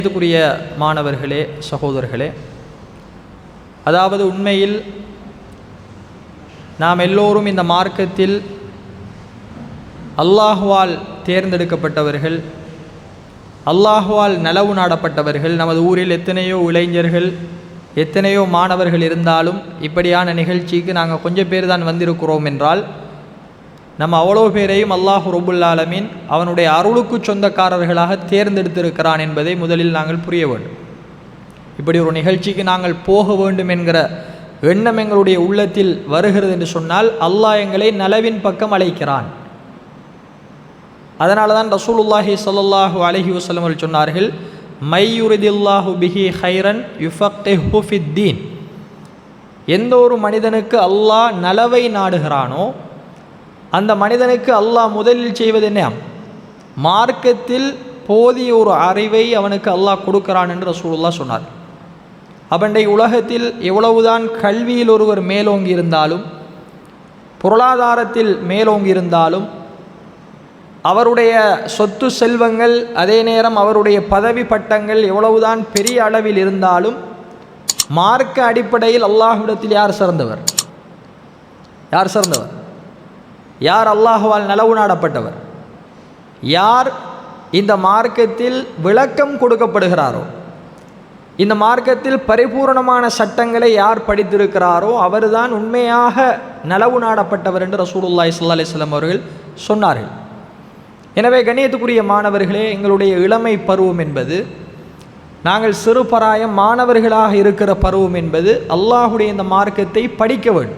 இதுக்குரிய மாணவர்களே, சகோதரர்களே, அதாவது உண்மையில் நாம் எல்லோரும் இந்த மார்க்கத்தில் அல்லாஹ்வால் தேர்ந்தெடுக்கப்பட்டவர்கள், அல்லாஹ்வால் நலவு நாடப்பட்டவர்கள். நமது ஊரில் எத்தனையோ இளைஞர்கள், எத்தனையோ மாணவர்கள் இருந்தாலும் இப்படியான நிகழ்ச்சிக்கு நாங்கள் கொஞ்சம் பேர் தான் வந்திருக்கிறோம் என்றால், நம்ம அவ்வளோ பேரையும் அல்லாஹ் ரப்புல் ஆலமீன் அவனுடைய அருளுக்கு சொந்தக்காரர்களாக தேர்ந்தெடுத்திருக்கிறான் என்பதை முதலில் நாங்கள் புரிய வேண்டும். இப்படி ஒரு நிகழ்ச்சிக்கு நாங்கள் போக வேண்டும் என்கிற எண்ணம் எங்களுடைய உள்ளத்தில் வருகிறது என்று சொன்னால், அல்லாஹ் எங்களை நலவின் பக்கம் அழைக்கிறான். அதனால தான் ரசூலுல்லாஹி ஸல்லல்லாஹு அலைஹி வஸல்லம் அவர்கள் சொன்னார்கள், மையுரிதில்லாஹு பிஹி ஹைரன் யுஃபக்கிஹு ஃபித்தீன். எந்த ஒரு மனிதனுக்கு அல்லாஹ் நலவை நாடுகிறானோ அந்த மனிதனுக்கு அல்லாஹ் முதலில் செய்வது என்ன? மார்க்கத்தில் போதிய ஒரு அறிவை அவனுக்கு அல்லாஹ் கொடுக்கிறான் என்று ரசூலுல்லாஹ் சொன்னார். அவனுடைய உலகத்தில் எவ்வளவுதான் கல்வியில் ஒருவர் மேலோங்கி இருந்தாலும், பொருளாதாரத்தில் மேலோங்கி இருந்தாலும், அவருடைய சொத்து செல்வங்கள், அதே நேரம் அவருடைய பதவி பட்டங்கள் எவ்வளவுதான் பெரிய அளவில் இருந்தாலும், மார்க்க அடிப்படையில் அல்லாஹ்விடத்தில் யார் சிறந்தவர்? யார் சிறந்தவர்? யார் அல்லாஹ்வால் நலவு நாடப்பட்டவர்? யார் இந்த மார்க்கத்தில் விளக்கம் கொடுக்கப்படுகிறாரோ, இந்த மார்க்கத்தில் பரிபூர்ணமான சட்டங்களை யார் படித்திருக்கிறாரோ அவர்தான் உண்மையாக நலவு நாடப்பட்டவர் என்று ரசூலுல்லாஹி ஸல்லல்லாஹு அலைஹி வஸல்லம் அவர்கள் சொன்னார்கள். எனவே கண்ணியத்துக்குரிய மாணவர்களே, எங்களுடைய இளமை பருவம் என்பது, நாங்கள் சிறுபராயம் மாணவர்களாக இருக்கிற பருவம் என்பது அல்லாஹுடைய இந்த மார்க்கத்தை படிக்க வேண்டும்.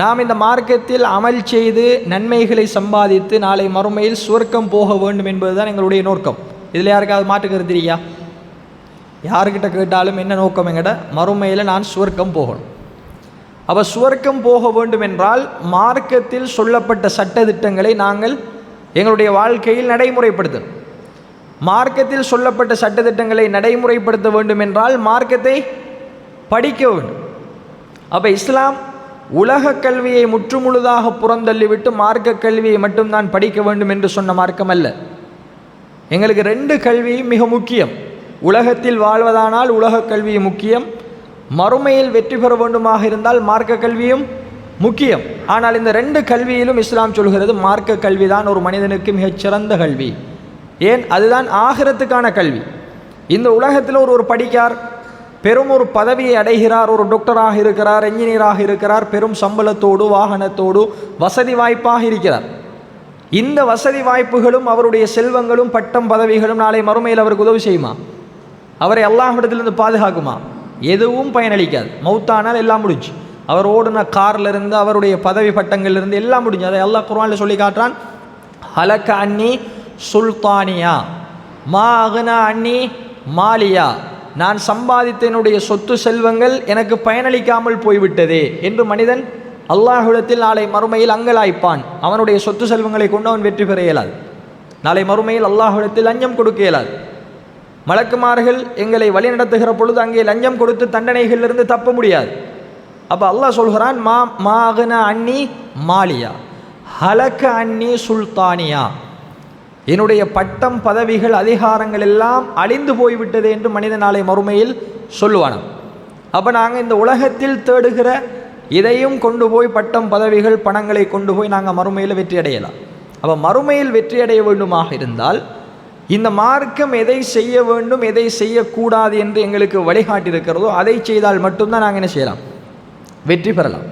நாம் இந்த மார்க்கத்தில் அமல் செய்து நன்மைகளை சம்பாதித்து நாளை மறுமையில் சுவர்க்கம் போக வேண்டும் என்பதுதான் எங்களுடைய நோக்கம். இதில் யாருக்காவது மாற்று கருத்து இல்லையா? யாருக்கிட்ட கேட்டாலும் என்ன நோக்கம்? எங்கட மறுமையில் நான் சுவர்க்கம் போகணும். அப்போ சுவர்க்கம் போக வேண்டும் என்றால் மார்க்கத்தில் சொல்லப்பட்ட சட்டதிட்டங்களை நாங்கள் எங்களுடைய வாழ்க்கையில் நடைமுறைப்படுத்தணும். மார்க்கத்தில் சொல்லப்பட்ட சட்டதிட்டங்களை நடைமுறைப்படுத்த வேண்டும் என்றால் மார்க்கத்தை படிக்க வேண்டும். அப்போ இஸ்லாம் உலக கல்வியை முற்றுமுழுதாக புறந்தள்ளிவிட்டு மார்க்க கல்வியை மட்டும்தான் படிக்க வேண்டும் என்று சொன்ன மார்க்கம் அல்ல. எங்களுக்கு ரெண்டு கல்வியும் மிக முக்கியம். உலகத்தில் வாழ்வதானால் உலக கல்வி முக்கியம், மறுமையில் வெற்றி பெற வேண்டுமாக இருந்தால் மார்க்க கல்வியும் முக்கியம். ஆனால் இந்த ரெண்டு கல்வியிலும் இஸ்லாம் சொல்கிறது மார்க்க கல்வி தான் ஒரு மனிதனுக்கு மிகச்சிறந்த கல்வி. ஏன்? அதுதான் ஆகிரத்துக்கான கல்வி. இந்த உலகத்தில் ஒரு படிக்கார், பெரும் ஒரு பதவியை அடைகிறார், ஒரு டாக்டராக இருக்கிறார், என்ஜினியராக இருக்கிறார், பெரும் சம்பளத்தோடு வாகனத்தோடு வசதி வாய்ப்பாக இருக்கிறார். இந்த வசதி வாய்ப்புகளும் அவருடைய செல்வங்களும் பட்டம் பதவிகளும் நாளை மறுமையில் அவருக்கு உதவி செய்யுமா? அவரை அல்லாஹ்விடத்திலிருந்து பாதுகாக்குமா? எதுவும் பயனளிக்காது. மௌத்தானால் எல்லாம் முடிஞ்சு. அவர் ஓடின கார்லேருந்து, அவருடைய பதவி பட்டங்கள்லேருந்து எல்லாம் முடிஞ்சு. அதை அல்லாஹ் குர்ஆனில் சொல்லி காட்டுறான், ஹலக்க அன்னி சுல்தானியா மா அகுனா அன்னி மாலியா. நான் சம்பாதித்த என்னுடைய சொத்து செல்வங்கள் எனக்கு பயனளிக்காமல் போய்விட்டதே என்று மனிதன் அல்லாஹ்விடத்தில் நாளை மறுமையில் அங்கலாய்ப்பான். அவனுடைய சொத்து செல்வங்களை கொண்டு அவன் வெற்றி பெற இயலாது. நாளை மறுமையில் அல்லாஹ்விடத்தில் லஞ்சம் கொடுக்க இயலாது. மலக்குமார்கள் எங்களை வழி நடத்துகிற பொழுது அங்கே லஞ்சம் கொடுத்து தண்டனைகளிலிருந்து தப்ப முடியாது. அப்போ அல்லாஹ் சொல்கிறான், மா அகுனா அன்னி மாலியா ஹலக்க அன்னி சுல்தானியா. என்னுடைய பட்டம் பதவிகள் அதிகாரங்கள் எல்லாம் அழிந்து போய்விட்டது என்று மனித நாளை மறுமையில் சொல்லுவானாம். அப்போ நாங்கள் இந்த உலகத்தில் தேடுகிற இதையும் கொண்டு போய் பட்டம் பதவிகள் பணங்களை கொண்டு போய் நாங்கள் மறுமையில் வெற்றி அடையலாம். அப்போ மறுமையில் வெற்றி அடைய வேண்டுமாக இருந்தால் இந்த மார்க்கம் எதை செய்ய வேண்டும் எதை செய்யக்கூடாது என்று எங்களுக்கு வழிகாட்டியிருக்கிறதோ அதை செய்தால் மட்டும்தான் நாங்கள் என்ன செய்யலாம்? வெற்றி பெறலாம்.